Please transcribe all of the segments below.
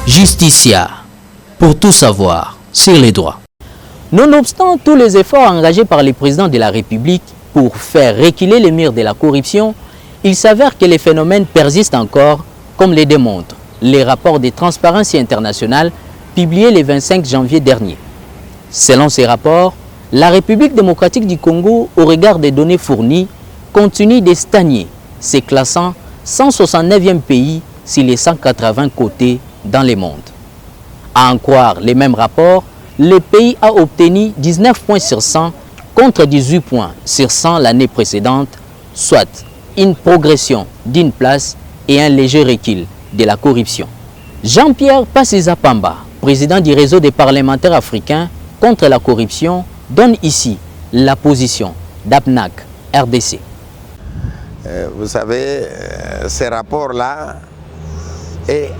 Justicia, pour tout savoir sur les droits. Nonobstant tous les efforts engagés par le président de la République pour faire reculer les murs de la corruption, il s'avère que les phénomènes persistent encore, comme les démontrent les rapports de Transparency International publiés le 25 janvier dernier. Selon ces rapports, la République démocratique du Congo, au regard des données fournies, continue de stagner, se classant 169e pays sur les 180 cotés dans le monde. À en croire les mêmes rapports, le pays a obtenu 19 points sur 100 contre 18 points sur 100 l'année précédente, soit une progression d'une place et un léger recul de la corruption. Jean-Pierre Passiza Pamba, président du réseau des parlementaires africains contre la corruption, donne ici la position d'APNAC RDC. Vous savez, ces rapports-là est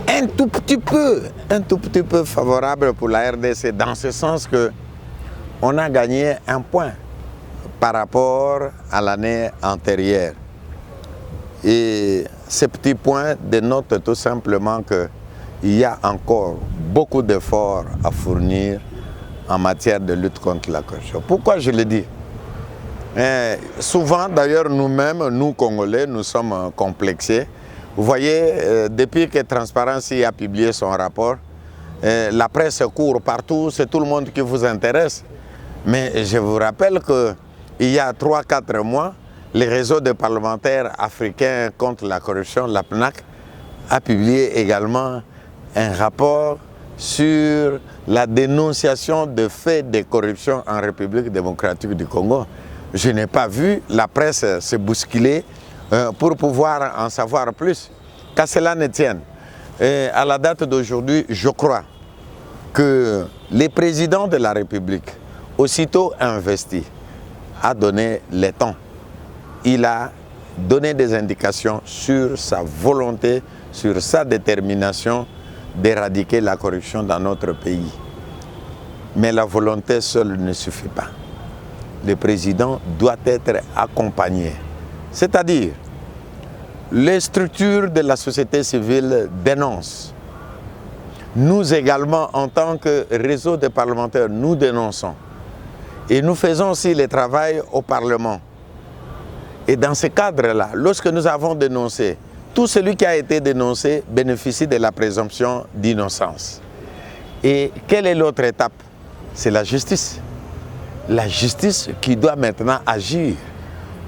un tout petit peu favorable pour la RDC, dans ce sens que on a gagné un point par rapport à l'année antérieure. Et ces petits points dénotent tout simplement qu'il y a encore beaucoup d'efforts à fournir en matière de lutte contre la corruption. Pourquoi je le dis? Souvent, d'ailleurs, nous-mêmes, nous Congolais, nous sommes complexés. Vous voyez, depuis que Transparency a publié son rapport, la presse court partout, c'est tout le monde qui vous intéresse. Mais je vous rappelle qu'il y a 3-4 mois, le réseau des parlementaires africains contre la corruption, l'APNAC, a publié également un rapport sur la dénonciation de faits de corruption en République démocratique du Congo. Je n'ai pas vu la presse se bousculer pour pouvoir en savoir plus. Qu'à cela ne tienne, à la date d'aujourd'hui, je crois que le président de la République, aussitôt investi, a donné le temps. Il a donné des indications sur sa volonté, sur sa détermination d'éradiquer la corruption dans notre pays. Mais la volonté seule ne suffit pas. Le président doit être accompagné. C'est-à-dire, les structures de la société civile dénoncent. Nous également, en tant que réseau de parlementaires, nous dénonçons. Et nous faisons aussi le travail au Parlement. Et dans ce cadre-là, lorsque nous avons dénoncé, tout celui qui a été dénoncé bénéficie de la présomption d'innocence. Et quelle est l'autre étape? C'est la justice. La justice qui doit maintenant agir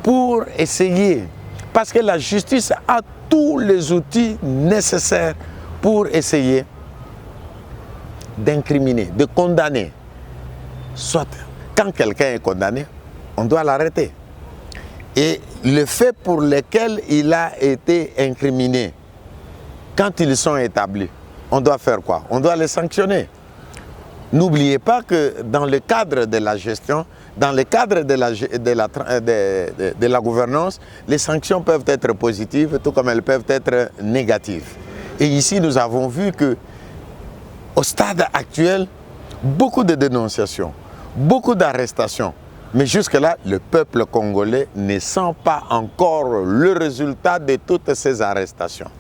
pour essayer, parce que la justice a tous les outils nécessaires pour essayer d'incriminer, de condamner. Soit quand quelqu'un est condamné, on doit l'arrêter. Et le fait pour lequel il a été incriminé, quand ils sont établis, on doit faire quoi? On doit les sanctionner. N'oubliez pas que dans le cadre de la gestion, dans le cadre de la gouvernance, les sanctions peuvent être positives, tout comme elles peuvent être négatives. Et ici, nous avons vu que, au stade actuel, beaucoup de dénonciations, beaucoup d'arrestations. Mais jusque-là, le peuple congolais ne sent pas encore le résultat de toutes ces arrestations.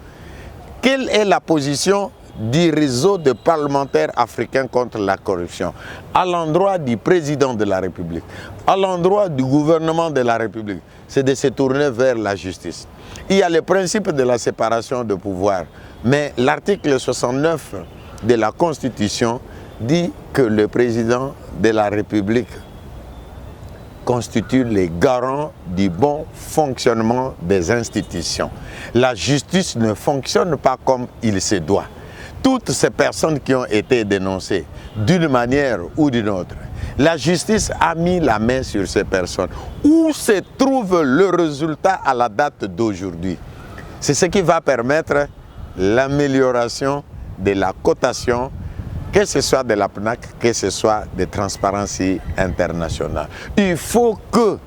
Quelle est la position du réseau de parlementaires africains contre la corruption, à l'endroit du président de la République, à l'endroit du gouvernement de la République? C'est de se tourner vers la justice. Il y a le principe de la séparation de pouvoir, mais l'article 69 de la Constitution dit que le président de la République constitue les garants du bon fonctionnement des institutions. La justice ne fonctionne pas comme il se doit. Toutes ces personnes qui ont été dénoncées d'une manière ou d'une autre, la justice a mis la main sur ces personnes. Où se trouve le résultat à la date d'aujourd'hui? C'est ce qui va permettre l'amélioration de la cotation, que ce soit de la PNAC, que ce soit de Transparency International. Il faut que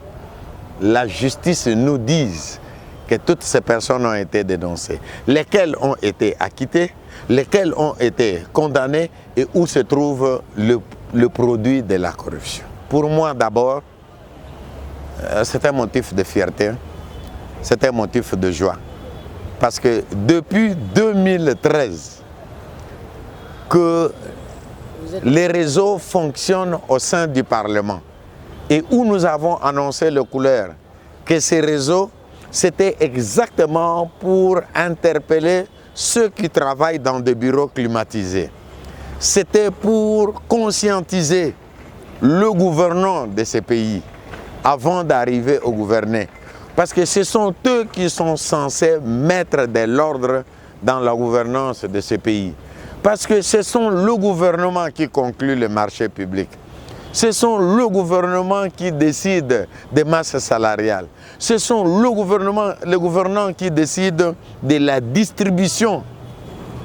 la justice nous dise que toutes ces personnes ont été dénoncées, lesquelles ont été acquittées, lesquelles ont été condamnées et où se trouve le produit de la corruption. Pour moi d'abord, c'est un motif de fierté, c'est un motif de joie. Parce que depuis 2013, que les réseaux fonctionnent au sein du Parlement et où nous avons annoncé le couleur que ces réseaux, c'était exactement pour interpeller ceux qui travaillent dans des bureaux climatisés. C'était pour conscientiser le gouvernant de ces pays avant d'arriver au gouverner. Parce que ce sont eux qui sont censés mettre de l'ordre dans la gouvernance de ces pays. Parce que ce sont le gouvernement qui conclut les marchés publics. Ce sont le gouvernement qui décide des masses salariales. Ce sont le gouvernant qui décide de la distribution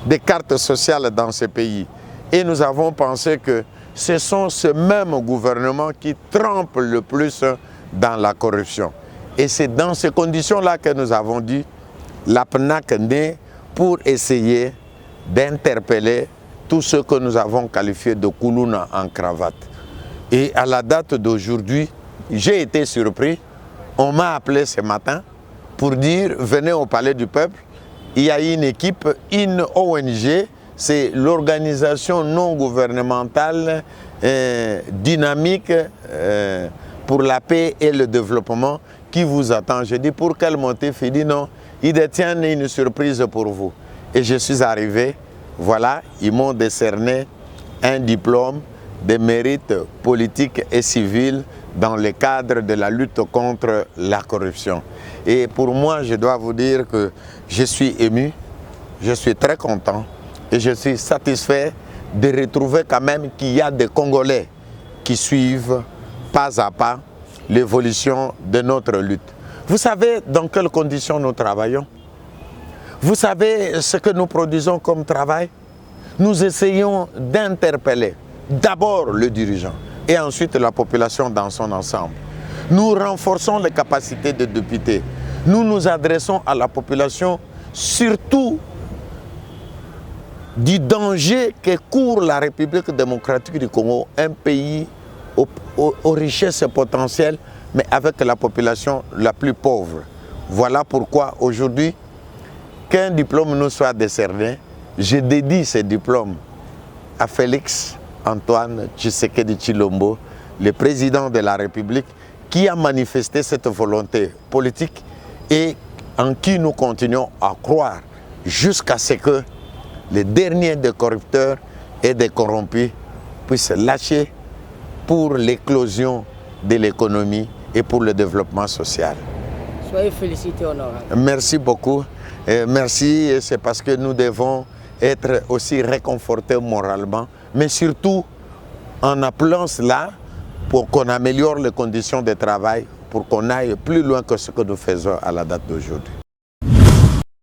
des cartes sociales dans ces pays. Et nous avons pensé que ce sont ce même gouvernement qui trempe le plus dans la corruption. Et c'est dans ces conditions-là que nous avons dit la PNAC naît pour essayer d'interpeller tous ceux que nous avons qualifiés de koulouna en cravate. Et à la date d'aujourd'hui, j'ai été surpris. On m'a appelé ce matin pour dire « Venez au Palais du Peuple ». Il y a une équipe, une ONG, c'est l'organisation non gouvernementale dynamique pour la paix et le développement qui vous attend. Je dis pour quel motif? Il dit non, ils détiennent une surprise pour vous. Et je suis arrivé, voilà, ils m'ont décerné un diplôme de mérite politique et civil dans le cadre de la lutte contre la corruption. Et pour moi, je dois vous dire que je suis ému, je suis très content et je suis satisfait de retrouver quand même qu'il y a des Congolais qui suivent pas à pas l'évolution de notre lutte. Vous savez dans quelles conditions nous travaillons? Vous savez ce que nous produisons comme travail? Nous essayons d'interpeller d'abord le dirigeant et ensuite la population dans son ensemble. Nous renforçons les capacités des députés. Nous nous adressons à la population surtout du danger que court la République démocratique du Congo, un pays aux richesses potentielles, mais avec la population la plus pauvre. Voilà pourquoi aujourd'hui, qu'un diplôme nous soit décerné, je dédie ce diplôme à Félix Antoine Tshisekedi Tshilombo, le président de la République, qui a manifesté cette volonté politique et en qui nous continuons à croire jusqu'à ce que les derniers des corrupteurs et des corrompus puissent lâcher pour l'éclosion de l'économie et pour le développement social. Soyez félicité, honorable. Merci beaucoup. Merci, c'est parce que nous devons être aussi réconfortés moralement, mais surtout en appelant cela pour qu'on améliore les conditions de travail, pour qu'on aille plus loin que ce que nous faisons à la date d'aujourd'hui.